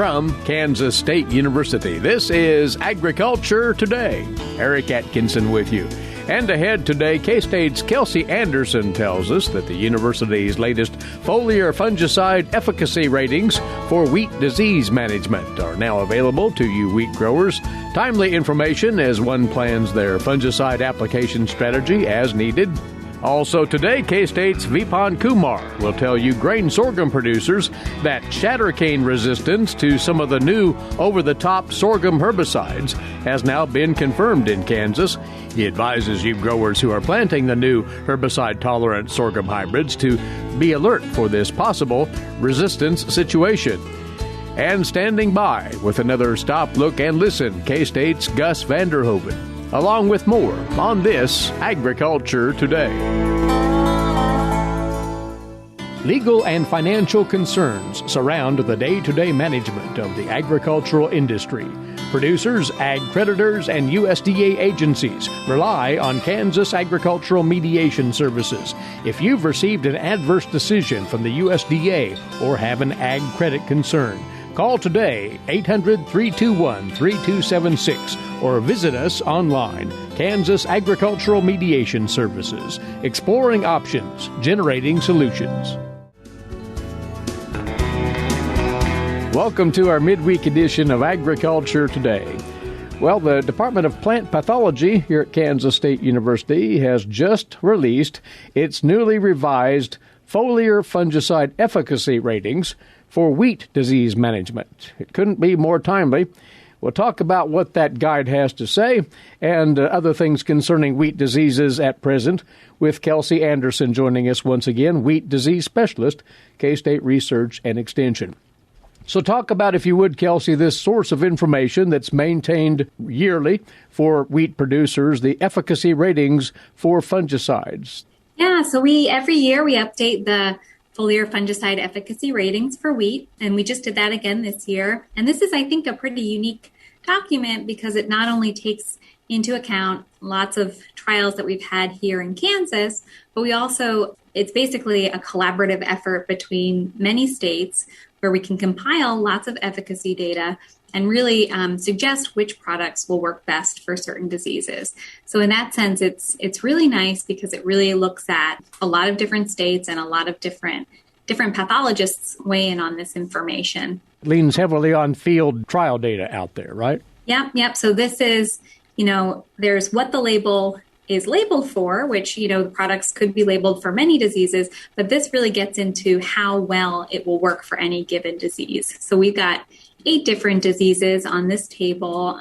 from Kansas State University. This is Agriculture Today. Eric Atkinson with you. And ahead today, K-State's Kelsey Andersen tells us that the university's latest Foliar Fungicide Efficacy Ratings for wheat disease management are now available to you wheat growers. Timely information as one plans their fungicide application strategy as needed. Also today, K-State's Vipan Kumar will tell you grain sorghum producers that Shattercane resistance to some of the new over-the-top sorghum herbicides has now been confirmed in Kansas. He advises you growers who are planting the new herbicide-tolerant sorghum hybrids to be alert for this possible resistance situation. And standing by with another Stop, Look, and Listen, K-State's Gus Vanderhoeven. Along with more on this Agriculture Today. Legal and financial concerns surround the day-to-day management of the agricultural industry. Producers, ag creditors, and USDA agencies rely on Kansas Agricultural Mediation Services. If you've received an adverse decision from the USDA or have an ag credit concern, call today, 800-321-3276, or visit us online, Kansas Agricultural Mediation Services, exploring options, generating solutions. Welcome to our midweek edition of Agriculture Today. Well, the Department of Plant Pathology here at Kansas State University has just released its newly revised Foliar Fungicide Efficacy Ratings for wheat disease management. It couldn't be more timely. We'll talk about what that guide has to say and other things concerning wheat diseases at present with Kelsey Andersen joining us once again, wheat disease specialist, K-State Research and Extension. So talk about, if you would, Kelsey, this source of information that's maintained yearly for wheat producers, the efficacy ratings for fungicides. Yeah, so every year we update the Foliar Fungicide Efficacy Ratings for wheat, and we just did that again this year. And this is, I think, a pretty unique document because it not only takes into account lots of trials that we've had here in Kansas, but it's basically a collaborative effort between many states where we can compile lots of efficacy data and really suggest which products will work best for certain diseases. So in that sense, it's really nice because it really looks at a lot of different states and a lot of different pathologists weigh in on this information. It leans heavily on field trial data out there, right? Yep. So this is, there's what the label is labeled for, which, the products could be labeled for many diseases, but this really gets into how well it will work for any given disease. So we've got 8 different diseases on this table,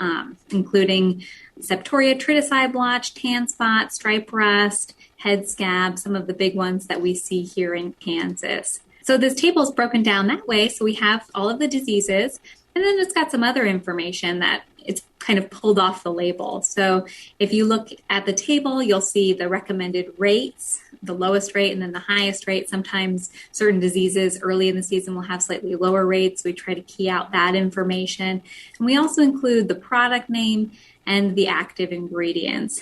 including septoria, triticide blotch, tan spot, stripe rust, head scab, some of the big ones that we see here in Kansas. So this table is broken down that way. So we have all of the diseases, and then it's got some other information that it's kind of pulled off the label. So if you look at the table, you'll see the recommended rates, the lowest rate and then the highest rate. Sometimes certain diseases early in the season will have slightly lower rates. We try to key out that information. And we also include the product name and the active ingredients.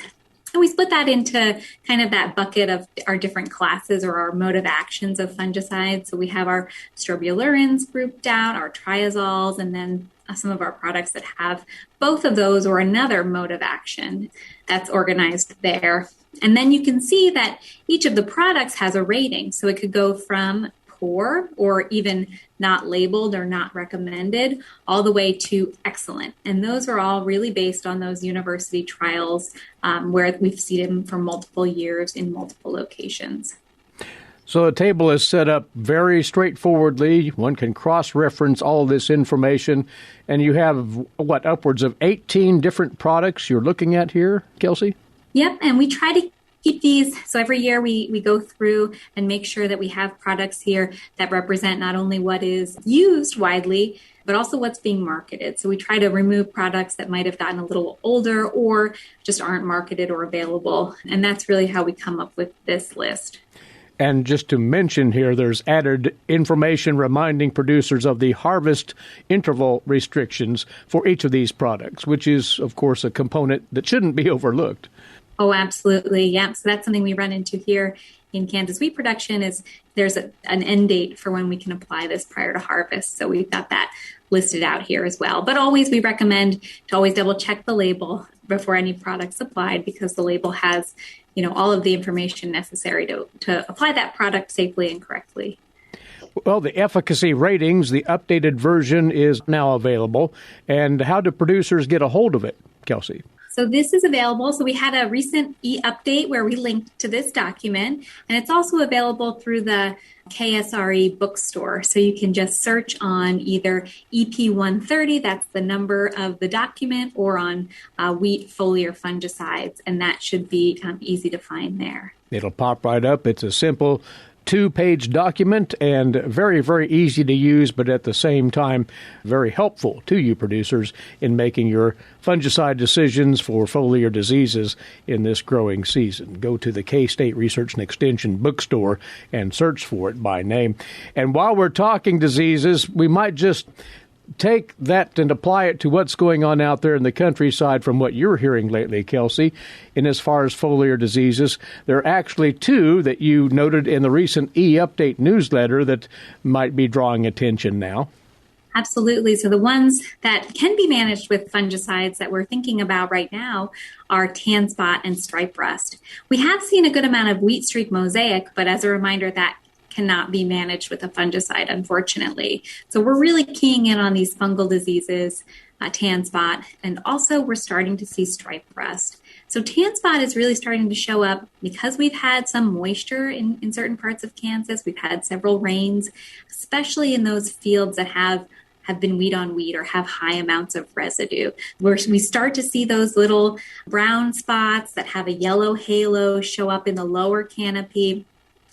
And we split that into kind of that bucket of our different classes or our mode of actions of fungicides. So we have our strobilurins grouped out, our triazoles, and then some of our products that have both of those or another mode of action that's organized there. And then you can see that each of the products has a rating. So it could go from poor or even not labeled or not recommended all the way to excellent. And those are all really based on those university trials where we've seen them for multiple years in multiple locations. So the table is set up very straightforwardly. One can cross-reference all this information. And you have, upwards of 18 different products you're looking at here, Kelsey? Yep, and we try to keep these. So every year we go through and make sure that we have products here that represent not only what is used widely, but also what's being marketed. So we try to remove products that might have gotten a little older or just aren't marketed or available. And that's really how we come up with this list. And just to mention here, there's added information reminding producers of the harvest interval restrictions for each of these products, which is, of course, a component that shouldn't be overlooked. Oh, absolutely. Yeah. So that's something we run into here in Kansas wheat production is there's an end date for when we can apply this prior to harvest. So we've got that listed out here as well. But always we recommend to always double check the label before any product's applied, because the label has, all of the information necessary to apply that product safely and correctly. Well, the efficacy ratings, the updated version is now available. And how do producers get a hold of it, Kelsey? So this is available. So we had a recent e-update where we linked to this document, and it's also available through the KSRE bookstore. So you can just search on either EP130, that's the number of the document, or on wheat foliar fungicides, and that should be easy to find there. It'll pop right up. It's a simple 2-page document and very, very easy to use, but at the same time, very helpful to you producers in making your fungicide decisions for foliar diseases in this growing season. Go to the K-State Research and Extension bookstore and search for it by name. And while we're talking diseases, we might just take that and apply it to what's going on out there in the countryside from what you're hearing lately, Kelsey. And as far as foliar diseases, there are actually 2 that you noted in the recent e-update newsletter that might be drawing attention now. Absolutely. So the ones that can be managed with fungicides that we're thinking about right now are tan spot and stripe rust. We have seen a good amount of wheat streak mosaic, but as a reminder, that cannot be managed with a fungicide, unfortunately. So we're really keying in on these fungal diseases, tan spot, and also we're starting to see stripe rust. So tan spot is really starting to show up because we've had some moisture in certain parts of Kansas. We've had several rains, especially in those fields that have been wheat on wheat or have high amounts of residue, where we start to see those little brown spots that have a yellow halo show up in the lower canopy.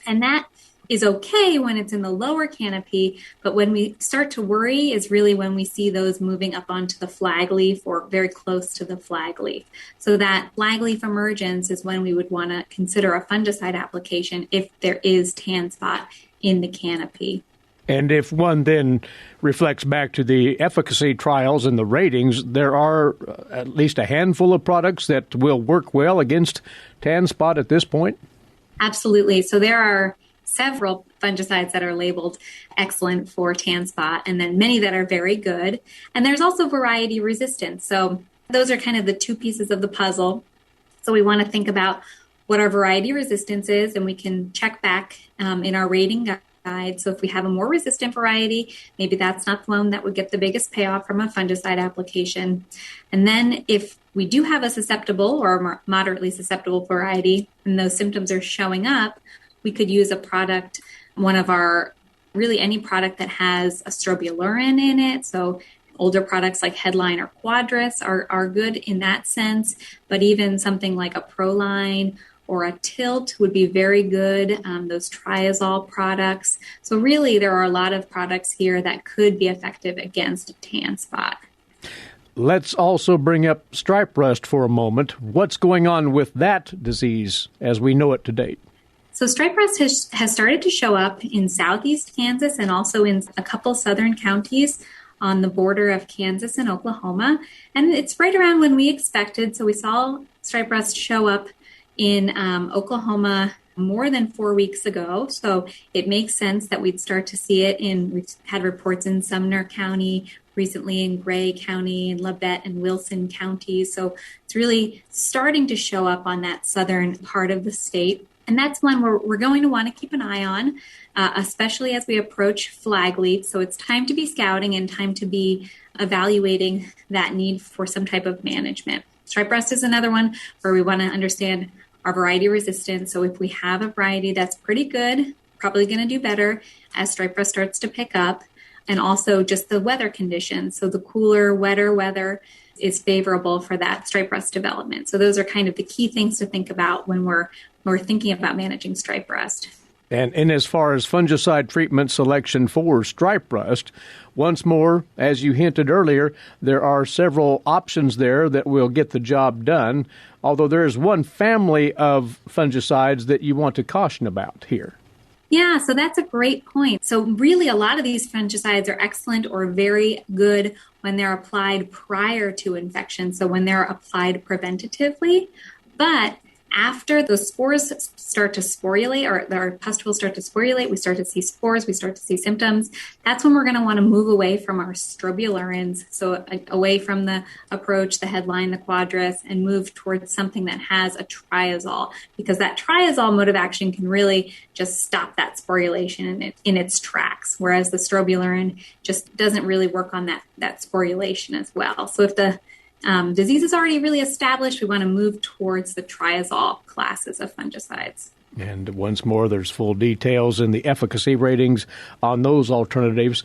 And that is okay when it's in the lower canopy, but when we start to worry is really when we see those moving up onto the flag leaf or very close to the flag leaf. So that flag leaf emergence is when we would want to consider a fungicide application if there is tan spot in the canopy. And if one then reflects back to the efficacy trials and the ratings, there are at least a handful of products that will work well against tan spot at this point? Absolutely. So there are several fungicides that are labeled excellent for tan spot, and then many that are very good. And there's also variety resistance. So those are kind of the 2 pieces of the puzzle. So we want to think about what our variety resistance is, and we can check back in our rating guide. So if we have a more resistant variety, maybe that's not the one that would get the biggest payoff from a fungicide application. And then if we do have a susceptible or moderately susceptible variety, and those symptoms are showing up, we could use a product, any product that has a strobilurin in it. So older products like Headline or Quadris are good in that sense, but even something like a Proline or a Tilt would be very good, those triazole products. So really there are a lot of products here that could be effective against tan spot. Let's also bring up stripe rust for a moment. What's going on with that disease as we know it to date? So stripe rust has started to show up in southeast Kansas and also in a couple southern counties on the border of Kansas and Oklahoma. And it's right around when we expected. So we saw stripe rust show up in Oklahoma more than 4 weeks ago. So it makes sense that we'd start to see it we've had reports in Sumner County, recently in Gray County and Labette and Wilson counties. So it's really starting to show up on that southern part of the state. And that's one we're going to want to keep an eye on, especially as we approach flag leaf. So it's time to be scouting and time to be evaluating that need for some type of management. Stripe rust is another one where we want to understand our variety resistance. So if we have a variety that's pretty good, probably going to do better as stripe rust starts to pick up, and also just the weather conditions. So the cooler, wetter weather is favorable for that stripe rust development. So those are kind of the key things to think about when we're thinking about managing stripe rust. And as far as fungicide treatment selection for stripe rust, once more, as you hinted earlier, there are several options there that will get the job done, although there is one family of fungicides that you want to caution about here. Yeah, so that's a great point. So really a lot of these fungicides are excellent or very good when they're applied prior to infection, so when they're applied preventatively. But After the spores start to sporulate, or our pustules start to sporulate, we start to see spores, we start to see symptoms. That's when we're going to want to move away from our strobilurins, so away from the approach, the headline, the quadris, and move towards something that has a triazole, because that triazole mode of action can really just stop that sporulation in its tracks, whereas the strobilurin just doesn't really work on that sporulation as well. So if the disease is already really established, we want to move towards the triazole classes of fungicides. And once more, there's full details in the efficacy ratings on those alternatives.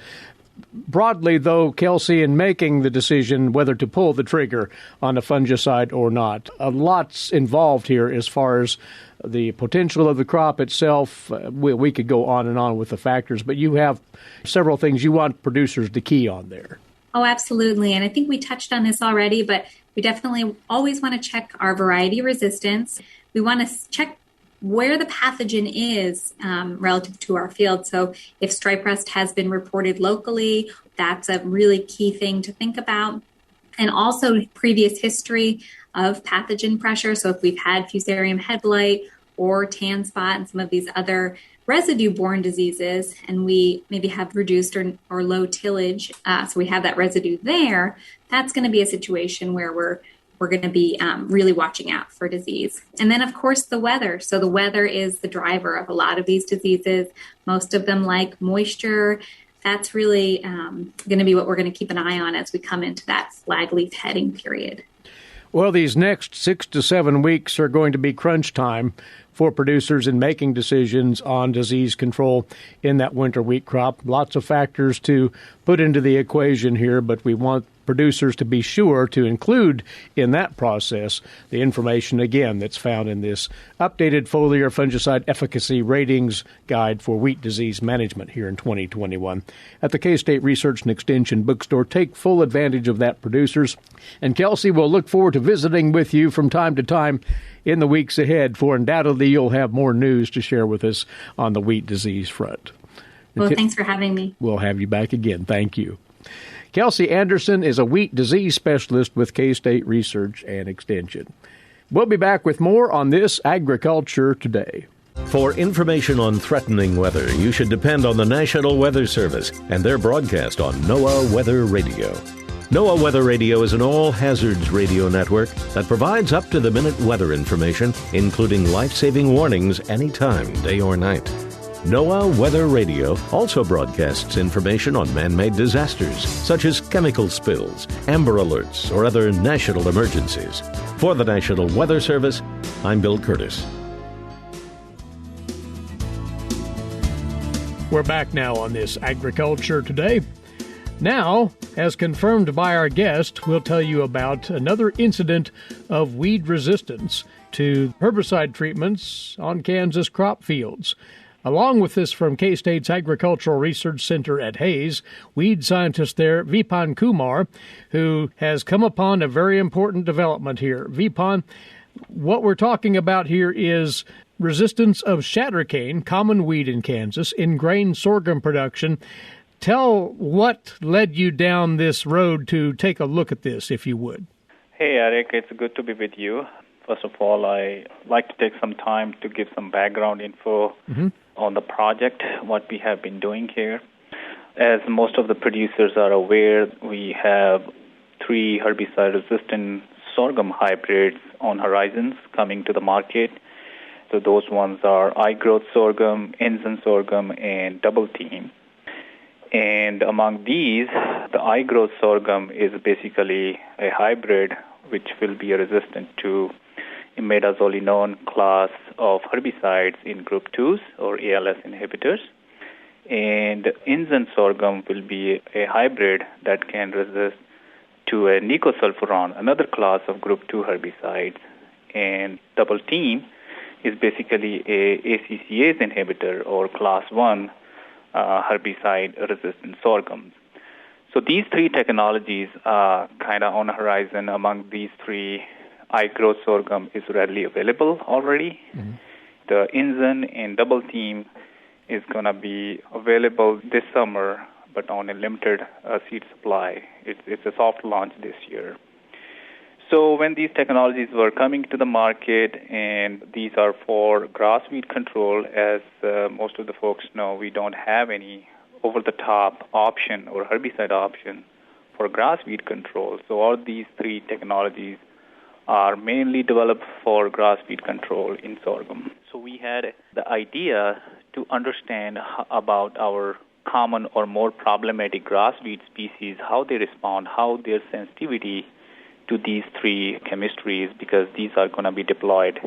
Broadly, though, Kelsey, in making the decision whether to pull the trigger on a fungicide or not, a lot's involved here as far as the potential of the crop itself. We could go on and on with the factors, but you have several things you want producers to key on there. Oh, absolutely. And I think we touched on this already, but we definitely always want to check our variety resistance. We want to check where the pathogen is relative to our field. So if stripe rust has been reported locally, that's a really key thing to think about. And also previous history of pathogen pressure. So if we've had fusarium head blight or tan spot and some of these other residue-borne diseases, and we maybe have reduced or low tillage, so we have that residue there, that's going to be a situation where we're going to be really watching out for disease. And then, of course, the weather. So the weather is the driver of a lot of these diseases. Most of them like moisture. That's really going to be what we're going to keep an eye on as we come into that flag leaf heading period. Well, these next 6 to 7 weeks are going to be crunch time for producers in making decisions on disease control in that winter wheat crop. Lots of factors to put into the equation here, but we want producers to be sure to include in that process the information, again, that's found in this updated Foliar Fungicide Efficacy Ratings Guide for Wheat Disease Management here in 2021. At the K-State Research and Extension Bookstore, take full advantage of that, producers. And Kelsey, will look forward to visiting with you from time to time in the weeks ahead, for undoubtedly you'll have more news to share with us on the wheat disease front. Well, thanks for having me. We'll have you back again. Thank you. Kelsey Andersen is a wheat disease specialist with K-State Research and Extension. We'll be back with more on this Agriculture Today. For information on threatening weather, you should depend on the National Weather Service and their broadcast on NOAA Weather Radio. NOAA Weather Radio is an all-hazards radio network that provides up-to-the-minute weather information, including life-saving warnings anytime, day or night. NOAA Weather Radio also broadcasts information on man-made disasters, such as chemical spills, amber alerts, or other national emergencies. For the National Weather Service, I'm Bill Curtis. We're back now on this Agriculture Today. Now, as confirmed by our guest, we'll tell you about another incident of weed resistance to herbicide treatments on Kansas crop fields. Along with this, from K-State's Agricultural Research Center at Hayes, weed scientist there, Vipan Kumar, who has come upon a very important development here. Vipan, what we're talking about here is resistance of Shattercane, common weed in Kansas, in grain sorghum production. Tell what led you down this road to take a look at this, if you would. Hey, Eric, it's good to be with you. First of all, I like to take some time to give some background info on the project, what we have been doing here. As most of the producers are aware, we have 3 herbicide-resistant sorghum hybrids on horizons coming to the market. So those ones are iGrowth sorghum, Ensign sorghum, and Double Team. And among these, the iGrowth sorghum is basically a hybrid which will be resistant to imidazolinone class of herbicides in group 2s or ALS inhibitors. And Ensign sorghum will be a hybrid that can resist to a nicosulfuron, another class of group 2 herbicides. And Double Team is basically a ACCase inhibitor or class 1 herbicide-resistant sorghum. So these 3 technologies are kind of on the horizon. Among these 3, iGrowth sorghum is readily available already. The Ensign and Double Team is going to be available this summer, but on a limited seed supply. It's a soft launch this year. So when these technologies were coming to the market, and these are for grass weed control, as most of the folks know, we don't have any over-the-top option or herbicide option for grass weed control. So all these three technologies are mainly developed for grass weed control in sorghum. So we had the idea to understand about our common or more problematic grass weed species, how they respond, how their sensitivity to these three chemistries, because these are going to be deployed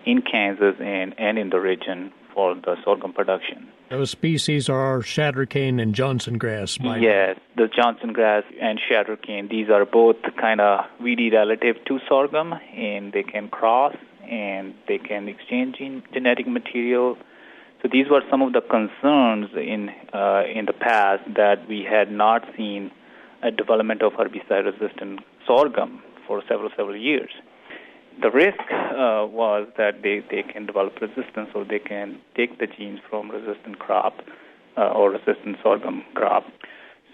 in Kansas and in the region for the sorghum production. Those species are Shattercane and Johnson grass. Yes, the Johnson grass and Shattercane, these are both kind of weedy relative to sorghum, and they can cross and they can exchange genetic material. So these were some of the concerns in the past, that we had not seen a development of herbicide-resistant sorghum for several years. The risk was that they can develop resistance, or they can take the genes from resistant crop or resistant sorghum crop.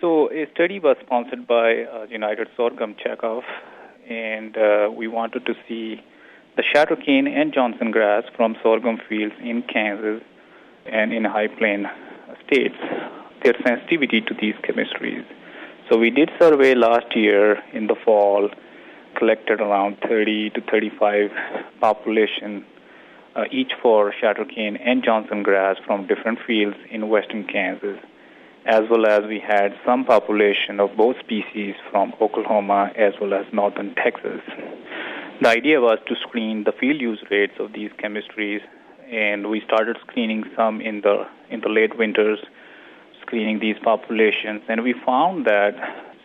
So a study was sponsored by United Sorghum Checkoff, and we wanted to see the Shattercane and Johnson grass from sorghum fields in Kansas and in high plain states, their sensitivity to these chemistries. So we did survey last year in the fall, collected around 30 to 35 population, each for Shattercane and Johnson grass from different fields in western Kansas, as well as we had some population of both species from Oklahoma as well as northern Texas. The idea was to screen the field use rates of these chemistries, and we started screening some in the late winters, screening these populations, and we found that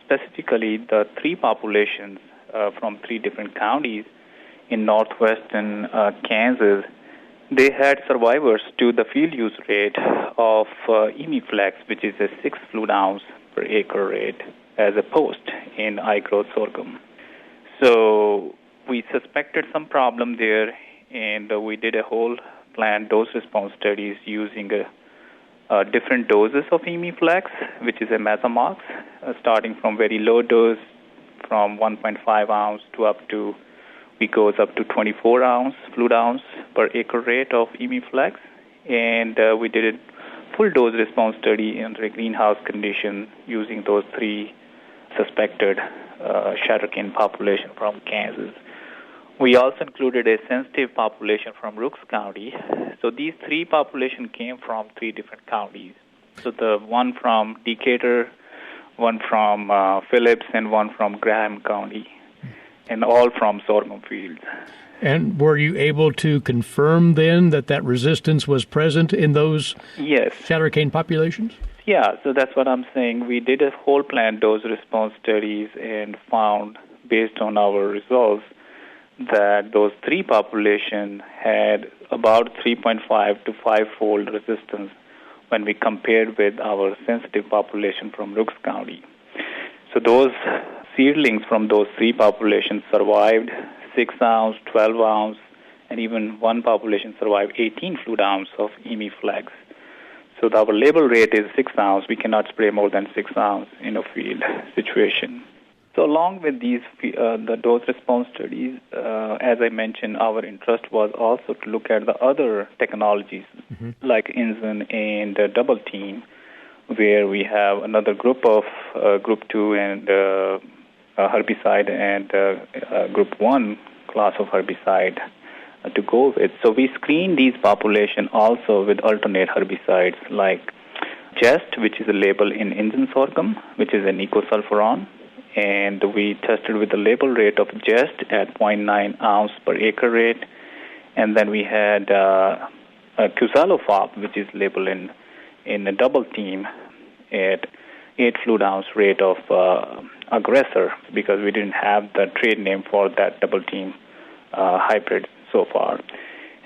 specifically the three populations from three different counties in northwestern Kansas, they had survivors to the field use rate of Emiflex, which is a 6 fluid ounce per acre rate, as opposed in high-growth sorghum. So we suspected some problem there, and we did a whole planned dose-response studies using different doses of Emiflex, which is a Mesomox, starting from very low dose, from 1.5 ounce to we goes up to 24 ounce fluid ounce per acre rate of Emiflex, and we did a full dose response study under a greenhouse condition using those three suspected Shattercane population from Kansas. We also included a sensitive population from Rooks County. So these three populations came from three different counties. So the one from Decatur, one from Phillips, and one from Graham County, and all from sorghum fields. And were you able to confirm then that resistance was present in those Shattercane populations? Yeah, so that's what I'm saying. We did a whole plant dose-response studies and found, based on our results, that those three populations had about 3.5 to 5-fold resistance when we compared with our sensitive population from Rooks County. So those seedlings from those three populations survived 6 ounce, 12 ounce, and even one population survived 18 fluid ounce of Emiflex. So our label rate is 6 ounce. We cannot spray more than 6 ounce in a field situation. So along with these, the dose response studies, as I mentioned, our interest was also to look at the other technologies like Inzen and Double Team, where we have another group of Group 2 and herbicide and Group 1 class of herbicide to go with. So we screen these population also with alternate herbicides like Jest, which is a label in Inzen sorghum, which is an ecosulfuron. And we tested with the label rate of Jest at 0.9 ounce per acre rate. And then we had Cusalofop, which is labeled in a Double Team at 8 fluid ounce rate of Aggressor, because we didn't have the trade name for that Double Team hybrid so far.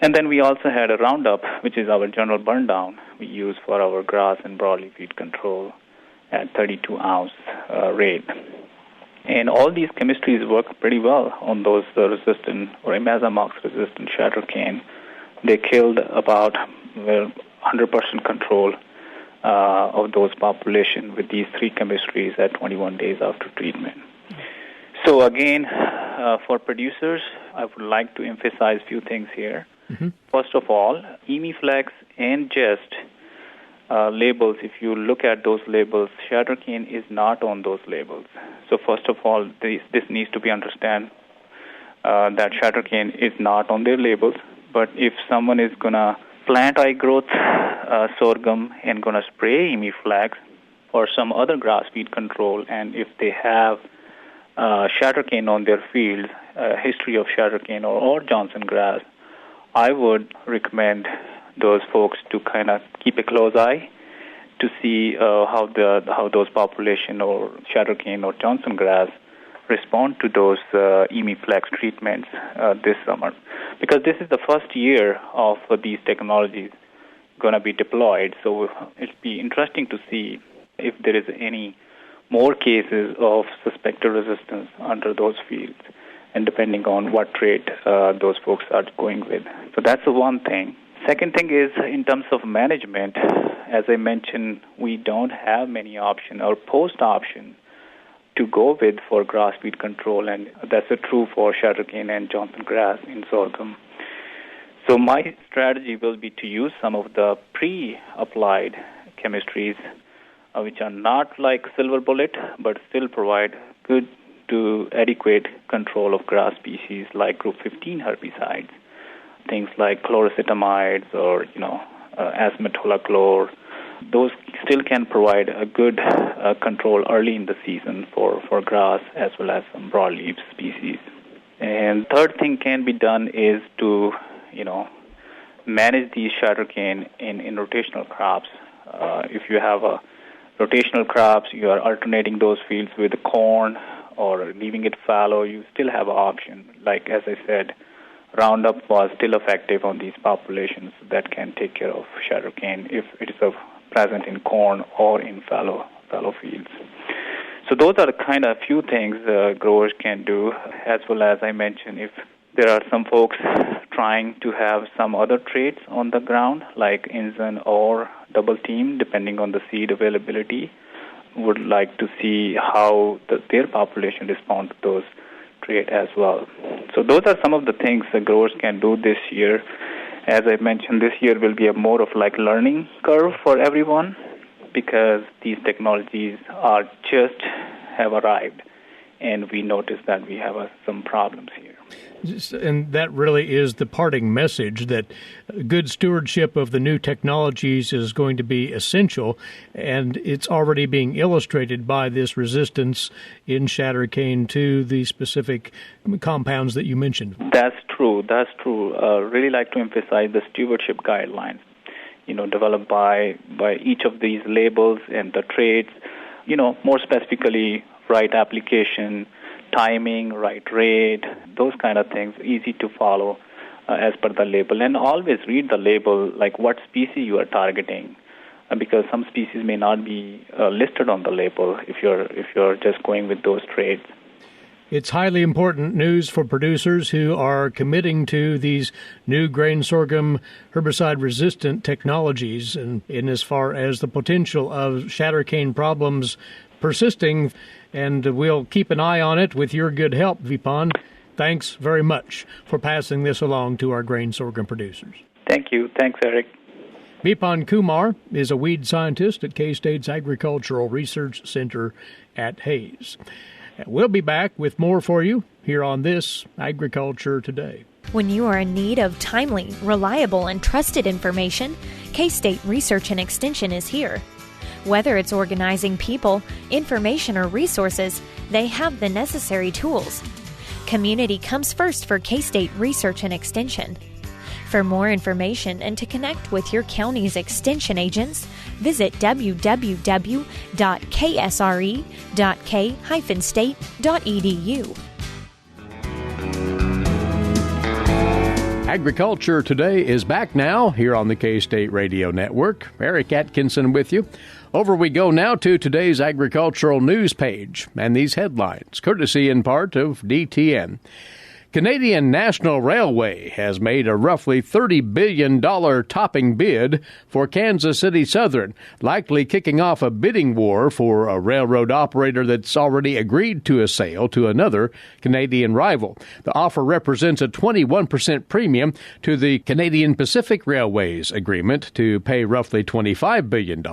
And then we also had a Roundup, which is our general burn down we use for our grass and broadleaf weed control at 32 ounce rate. And all these chemistries work pretty well on those resistant or Mesomox-resistant Shattercane. They killed about 100% control of those populations with these three chemistries at 21 days after treatment. So again, for producers, I would like to emphasize a few things here. Mm-hmm. First of all, Emiflex and Jest labels, if you look at those labels, Shattercane is not on those labels. So first of all, this needs to be understood that Shattercane is not on their labels. But if someone is going to plant high growth sorghum and going to spray Emiflex or some other grass weed control, and if they have Shattercane on their fields, history of Shattercane or Johnson grass, I would recommend those folks to kind of keep a close eye to see how those population or Shattercane or Johnson grass respond to those Emiflex treatments this summer, because this is the first year of these technologies going to be deployed. So it'll be interesting to see if there is any more cases of suspected resistance under those fields, and depending on what trait those folks are going with. So that's the one thing. Second thing is, in terms of management, as I mentioned, we don't have many options or post options to go with for grass weed control, and that's true for Shattercane and Johnson grass in sorghum. So my strategy will be to use some of the pre-applied chemistries, which are not like silver bullet, but still provide good to adequate control of grass species like group 15 herbicides, things like chloracetamides or azmetolachlor. Those still can provide a good control early in the season for grass as well as some broadleaf species. And third thing can be done is to manage these Shattercane in rotational crops. If you have a rotational crops, you are alternating those fields with corn or leaving it fallow, you still have an option. Like, as I said, Roundup was still effective on these populations that can take care of Shattercane if it is present in corn or in fallow fields. So those are the kind of few things growers can do, as well as I mentioned, if there are some folks trying to have some other traits on the ground, like Inzen or Double Team, depending on the seed availability, would like to see how their population responds to those traits as well. So those are some of the things the growers can do this year. As I mentioned, this year will be a more of like learning curve for everyone, because these technologies are just have arrived, and we notice that we have some problems here. And that really is the parting message, that good stewardship of the new technologies is going to be essential, and it's already being illustrated by this resistance in Shattercane to the specific compounds that you mentioned. That's true. Really like to emphasize the stewardship guidelines, developed by each of these labels and the traits, more specifically right application, timing, right rate, those kind of things, easy to follow as per the label. And always read the label, like what species you are targeting, because some species may not be listed on the label if you're just going with those traits. It's highly important news for producers who are committing to these new grain sorghum herbicide-resistant technologies, and in as far as the potential of Shattercane problems persisting, and we'll keep an eye on it with your good help, Vipan. Thanks very much for passing this along to our grain sorghum producers. Thank you. Thanks, Eric. Vipan Kumar is a weed scientist at K-State's Agricultural Research Center at Hayes. We'll be back with more for you here on this Agriculture Today. When you are in need of timely, reliable, and trusted information, K-State Research and Extension is here. Whether it's organizing people, information, or resources, they have the necessary tools. Community comes first for K-State Research and Extension. For more information and to connect with your county's extension agents, visit www.ksre.k-state.edu. Agriculture Today is back now here on the K-State Radio Network. Eric Atkinson with you. Over we go now to today's agricultural news page and these headlines, courtesy in part of DTN. Canadian National Railway has made a roughly $30 billion topping bid for Kansas City Southern, likely kicking off a bidding war for a railroad operator that's already agreed to a sale to another Canadian rival. The offer represents a 21% premium to the Canadian Pacific Railway's agreement to pay roughly $25 billion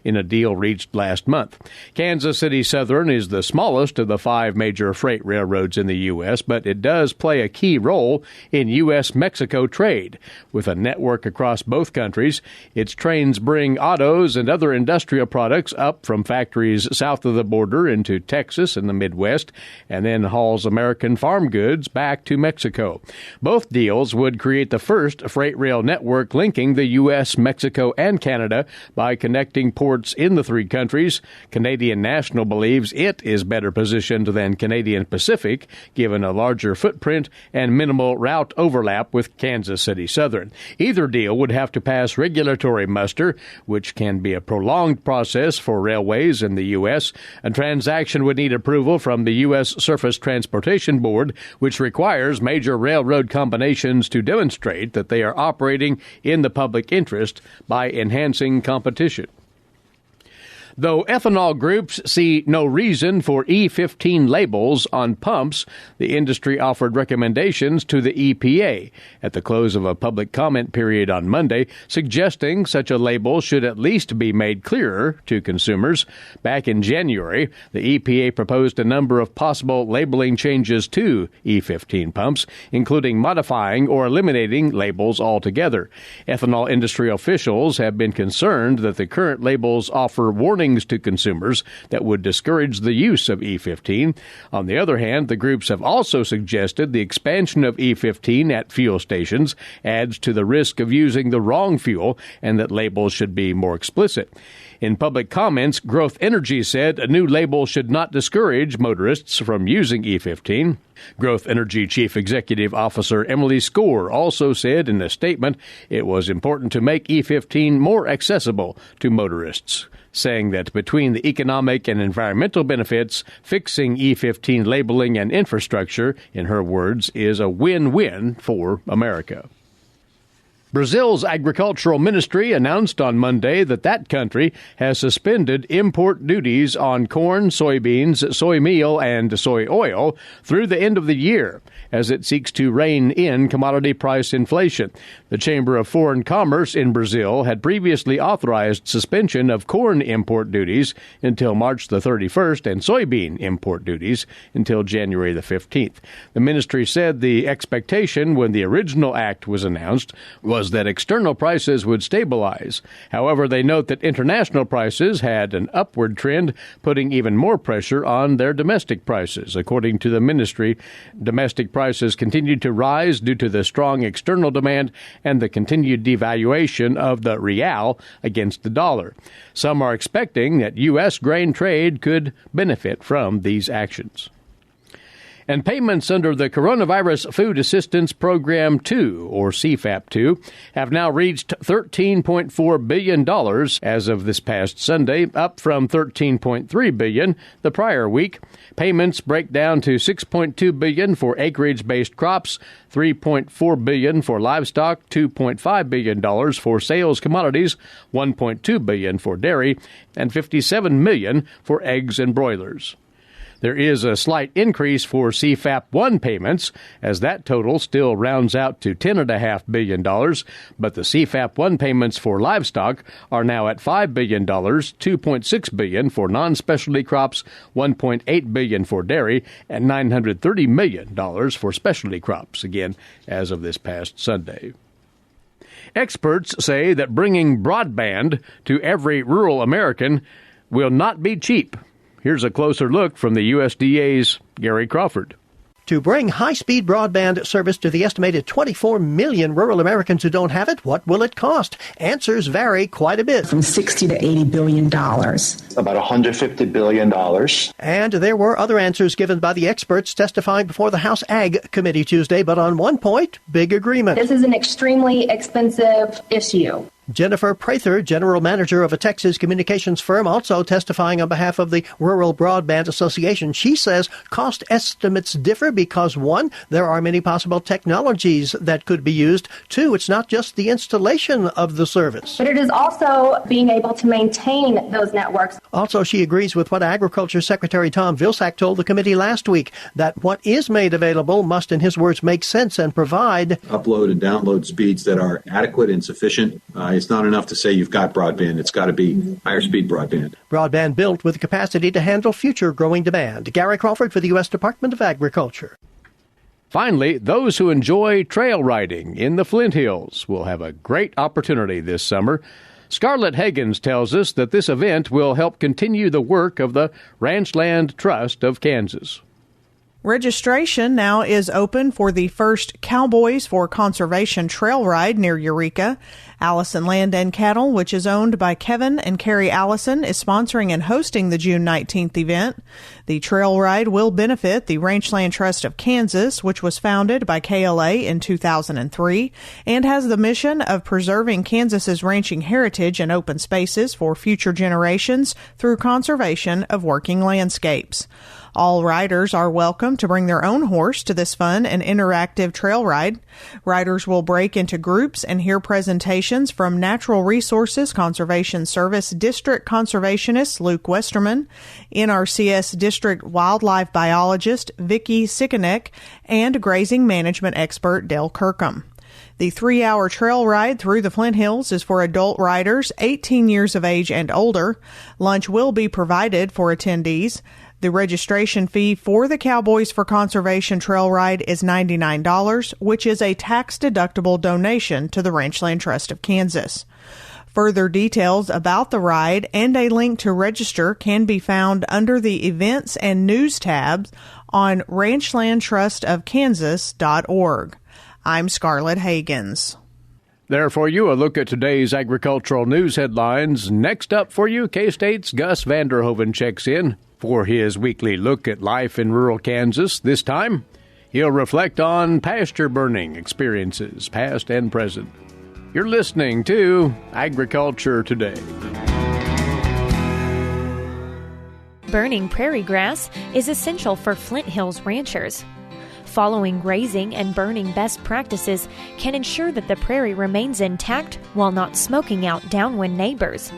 in a deal reached last month. Kansas City Southern is the smallest of the 5 major freight railroads in the U.S., but it does play a key role in U.S.-Mexico trade. With a network across both countries, its trains bring autos and other industrial products up from factories south of the border into Texas and the Midwest, and then hauls American farm goods back to Mexico. Both deals would create the first freight rail network linking the U.S., Mexico, and Canada by connecting ports in the 3 countries. Canadian National believes it is better positioned than Canadian Pacific, given a larger footprint and minimal route overlap with Kansas City Southern. Either deal would have to pass regulatory muster, which can be a prolonged process for railways in the U.S. A transaction would need approval from the U.S. Surface Transportation Board, which requires major railroad combinations to demonstrate that they are operating in the public interest by enhancing competition. Though ethanol groups see no reason for E15 labels on pumps, the industry offered recommendations to the EPA at the close of a public comment period on Monday, suggesting such a label should at least be made clearer to consumers. Back in January, the EPA proposed a number of possible labeling changes to E15 pumps, including modifying or eliminating labels altogether. Ethanol industry officials have been concerned that the current labels offer warnings to consumers that would discourage the use of E15. On the other hand, the groups have also suggested the expansion of E15 at fuel stations adds to the risk of using the wrong fuel and that labels should be more explicit. In public comments, Growth Energy said a new label should not discourage motorists from using E15. Growth Energy Chief Executive Officer Emily Score also said in a statement it was important to make E15 more accessible to motorists, saying that between the economic and environmental benefits, fixing E15 labeling and infrastructure, in her words, is a win-win for America. Brazil's agricultural ministry announced on Monday that that country has suspended import duties on corn, soybeans, soy meal, and soy oil through the end of the year as it seeks to rein in commodity price inflation. The Chamber of Foreign Commerce in Brazil had previously authorized suspension of corn import duties until March the 31st and soybean import duties until January the 15th. The ministry said the expectation when the original act was announced was that external prices would stabilize. However, they note that international prices had an upward trend, putting even more pressure on their domestic prices. According to the ministry, domestic prices continued to rise due to the strong external demand and the continued devaluation of the real against the dollar. Some are expecting that U.S. grain trade could benefit from these actions. And payments under the Coronavirus Food Assistance Program 2, or CFAP 2, have now reached $13.4 billion as of this past Sunday, up from $13.3 billion the prior week. Payments break down to $6.2 billion for acreage-based crops, $3.4 billion for livestock, $2.5 billion for sales commodities, $1.2 billion for dairy, and $57 million for eggs and broilers. There is a slight increase for CFAP 1 payments, as that total still rounds out to $10.5 billion, but the CFAP 1 payments for livestock are now at $5 billion, $2.6 billion for non-specialty crops, $1.8 billion for dairy, and $930 million for specialty crops, again, as of this past Sunday. Experts say that bringing broadband to every rural American will not be cheap. Here's a closer look from the USDA's Gary Crawford. To bring high-speed broadband service to the estimated 24 million rural Americans who don't have it, what will it cost? Answers vary quite a bit. From $60 to $80 billion. About $150 billion. And there were other answers given by the experts testifying before the House Ag Committee Tuesday, but on one point, big agreement. This is an extremely expensive issue. Jennifer Prather, general manager of a Texas communications firm, also testifying on behalf of the Rural Broadband Association. She says cost estimates differ because, one, there are many possible technologies that could be used. Two, it's not just the installation of the service, but it is also being able to maintain those networks. Also, she agrees with what Agriculture Secretary Tom Vilsack told the committee last week, that what is made available must, in his words, make sense and provide upload and download speeds that are adequate and sufficient. It's not enough to say you've got broadband. It's got to be higher speed broadband. Broadband built with the capacity to handle future growing demand. Gary Crawford for the U.S. Department of Agriculture. Finally, those who enjoy trail riding in the Flint Hills will have a great opportunity this summer. Scarlett Higgins tells us that this event will help continue the work of the Ranchland Trust of Kansas. Registration now is open for the first Cowboys for Conservation trail ride near Eureka. Allison Land and Cattle, which is owned by Kevin and Carrie Allison, is sponsoring and hosting the June 19th event. The trail ride will benefit the Ranchland Trust of Kansas, which was founded by KLA in 2003 and has the mission of preserving Kansas's ranching heritage and open spaces for future generations through conservation of working landscapes. All riders are welcome to bring their own horse to this fun and interactive trail ride. Riders will break into groups and hear presentations from Natural Resources Conservation Service District Conservationist Luke Westerman, NRCS District Wildlife Biologist Vicki Sikanek, and grazing management expert Dale Kirkham. The 3-hour trail ride through the Flint Hills is for adult riders 18 years of age and older. Lunch will be provided for attendees. The registration fee for the Cowboys for Conservation trail ride is $99, which is a tax-deductible donation to the Ranchland Trust of Kansas. Further details about the ride and a link to register can be found under the Events and News tabs on ranchlandtrustofkansas.org. I'm Scarlett Higgins. There for you, a look at today's agricultural news headlines. Next up for you, K-State's Gus Vanderhoeven checks in for his weekly look at life in rural Kansas. This time, he'll reflect on pasture burning experiences, past and present. You're listening to Agriculture Today. Burning prairie grass is essential for Flint Hills ranchers. Following grazing and burning best practices can ensure that the prairie remains intact while not smoking out downwind neighbors.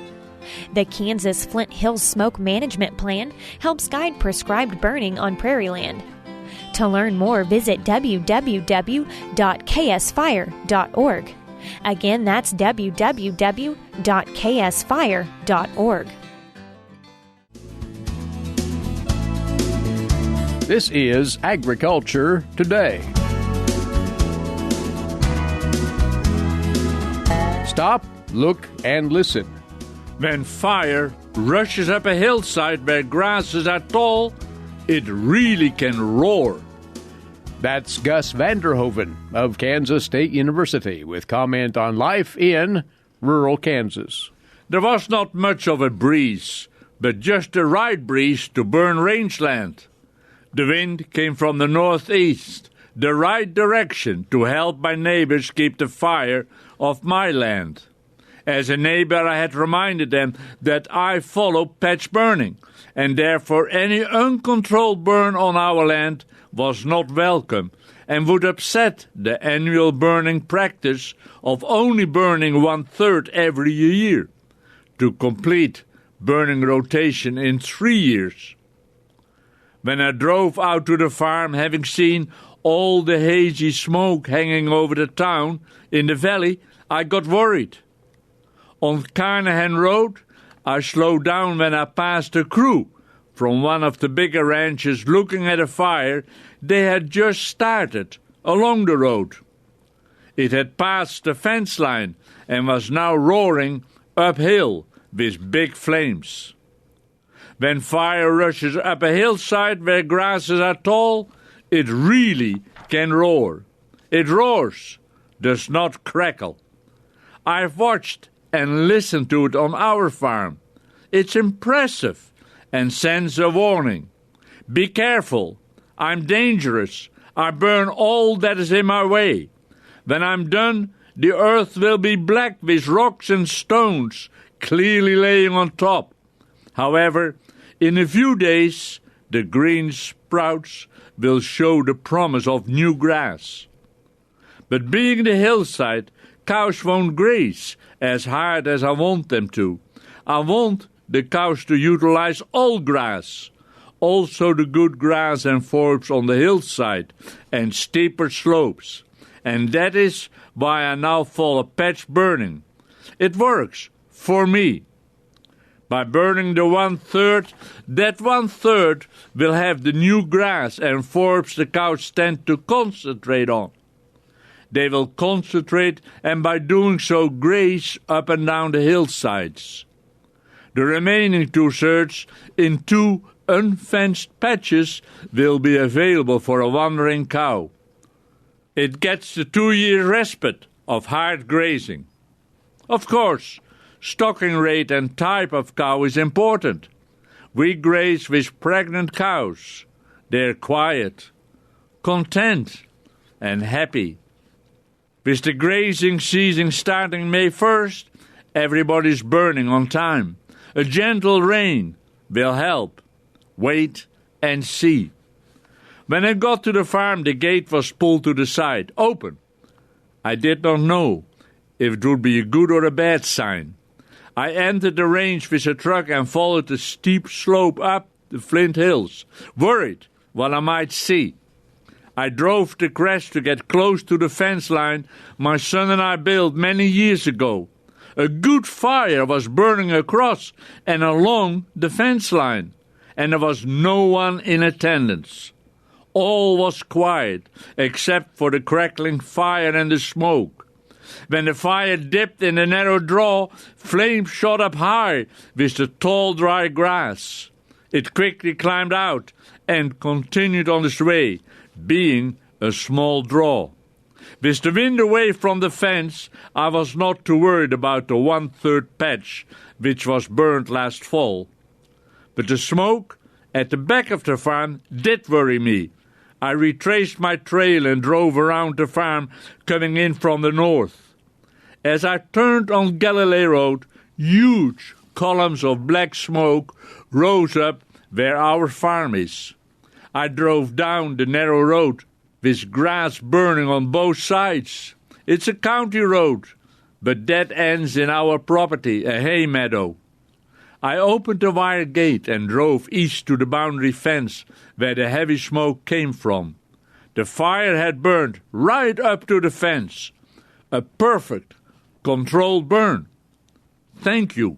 The Kansas Flint Hills Smoke Management Plan helps guide prescribed burning on prairie land. To learn more, visit www.ksfire.org. Again, that's www.ksfire.org. This is Agriculture Today. Stop, look, and listen. When fire rushes up a hillside where grass is at tall, it really can roar. That's Gus Vanderhoeven of Kansas State University with comment on life in rural Kansas. There was not much of a breeze, but just the right breeze to burn rangeland. The wind came from the northeast, the right direction to help my neighbors keep the fire off my land. As a neighbor, I had reminded them that I follow patch burning, and therefore any uncontrolled burn on our land was not welcome and would upset the annual burning practice of only burning 1/3 every year, to complete burning rotation in 3 years. When I drove out to the farm, having seen all the hazy smoke hanging over the town in the valley, I got worried. On Carnahan Road, I slowed down when I passed a crew from one of the bigger ranches looking at a fire they had just started along the road. It had passed the fence line and was now roaring uphill with big flames. When fire rushes up a hillside where grasses are tall, it really can roar. It roars, does not crackle. I've watched and listened to it on our farm. It's impressive and sends a warning. Be careful. I'm dangerous. I burn all that is in my way. When I'm done, the earth will be black with rocks and stones clearly laying on top. However, in a few days, the green sprouts will show the promise of new grass. But being the hillside, cows won't graze as hard as I want them to. I want the cows to utilize all grass, also the good grass and forbs on the hillside and steeper slopes. And that is why I now follow patch burning. It works for me. By burning the 1/3, that 1/3 will have the new grass and forbs the cows tend to concentrate on. They will concentrate and by doing so graze up and down the hillsides. The remaining 2/3 in 2 unfenced patches will be available for a wandering cow. It gets the 2-year respite of hard grazing. Of course, stocking rate and type of cow is important. We graze with pregnant cows. They're quiet, content, and happy. With the grazing season starting May 1st, everybody's burning on time. A gentle rain will help. Wait and see. When I got to the farm, the gate was pulled to the side, open. I did not know if it would be a good or a bad sign. I entered the range with a truck and followed the steep slope up the Flint Hills, worried what I might see. I drove the crest to get close to the fence line my son and I built many years ago. A good fire was burning across and along the fence line, and there was no one in attendance. All was quiet, except for the crackling fire and the smoke. When the fire dipped in the narrow draw, flames shot up high with the tall, dry grass. It quickly climbed out and continued on its way, being a small draw. With the wind away from the fence, I was not too worried about the 1/3 patch, which was burned last fall. But the smoke at the back of the farm did worry me. I retraced my trail and drove around the farm, coming in from the north. As I turned on Galilee Road, huge columns of black smoke rose up where our farm is. I drove down the narrow road with grass burning on both sides. It's a county road, but that ends in our property, a hay meadow. I opened the wire gate and drove east to the boundary fence where the heavy smoke came from. The fire had burned right up to the fence. A perfect, controlled burn. Thank you.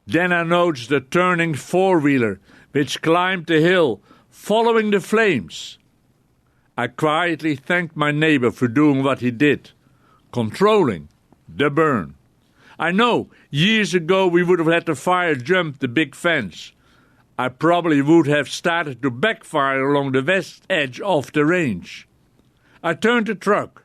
Then I noticed a turning four-wheeler which climbed the hill, following the flames. I quietly thanked my neighbor for doing what he did, controlling the burn. I know, years ago we would have had the fire jump the big fence. I probably would have started to backfire along the west edge of the range. I turned the truck,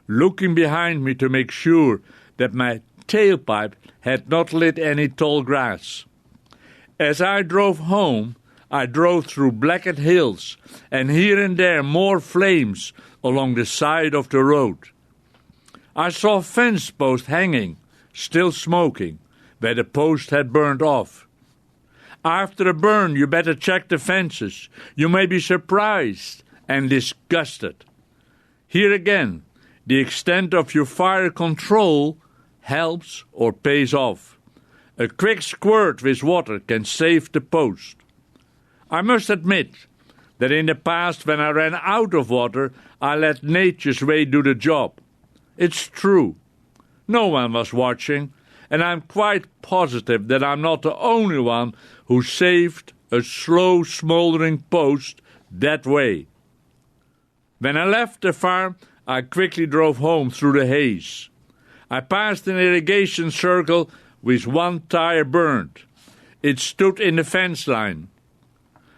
looking behind me to make sure that my tailpipe had not lit any tall grass. As I drove home, I drove through blackened hills, and here and there more flames along the side of the road. I saw fence posts hanging, still smoking, where the post had burned off. After a burn, you better check the fences. You may be surprised and disgusted. Here again, the extent of your fire control helps or pays off. A quick squirt with water can save the post. I must admit that in the past, when I ran out of water, I let nature's way do the job. It's true. No one was watching, and I'm quite positive that I'm not the only one who saved a slow, smoldering post that way. When I left the farm, I quickly drove home through the haze. I passed an irrigation circle with one tire burned. It stood in the fence line.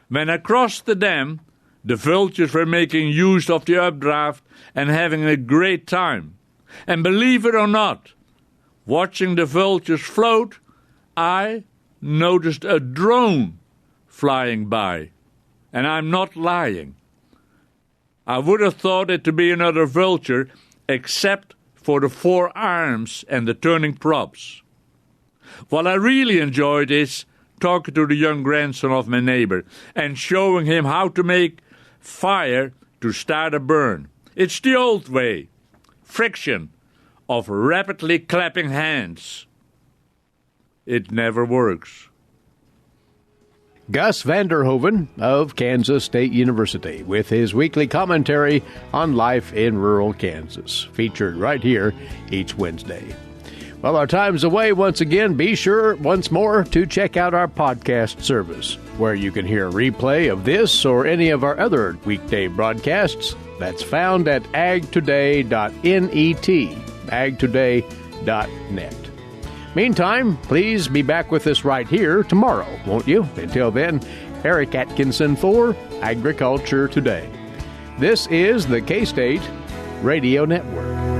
When I crossed the dam, the vultures were making use of the updraft and having a great time. And believe it or not, watching the vultures float, I noticed a drone flying by. And I'm not lying. I would have thought it to be another vulture, except for the forearms and the turning props. What I really enjoyed is talking to the young grandson of my neighbor and showing him how to make fire to start a burn. It's the old way, friction of rapidly clapping hands. It never works. Gus Vander Hoeven of Kansas State University with his weekly commentary on life in rural Kansas, featured right here each Wednesday. Well, our time's away once again. Be sure once more to check out our podcast service, where you can hear a replay of this or any of our other weekday broadcasts. That's found at agtoday.net, agtoday.net. Meantime, please be back with us right here tomorrow, won't you? Until then, Eric Atkinson for Agriculture Today. This is the K-State Radio Network.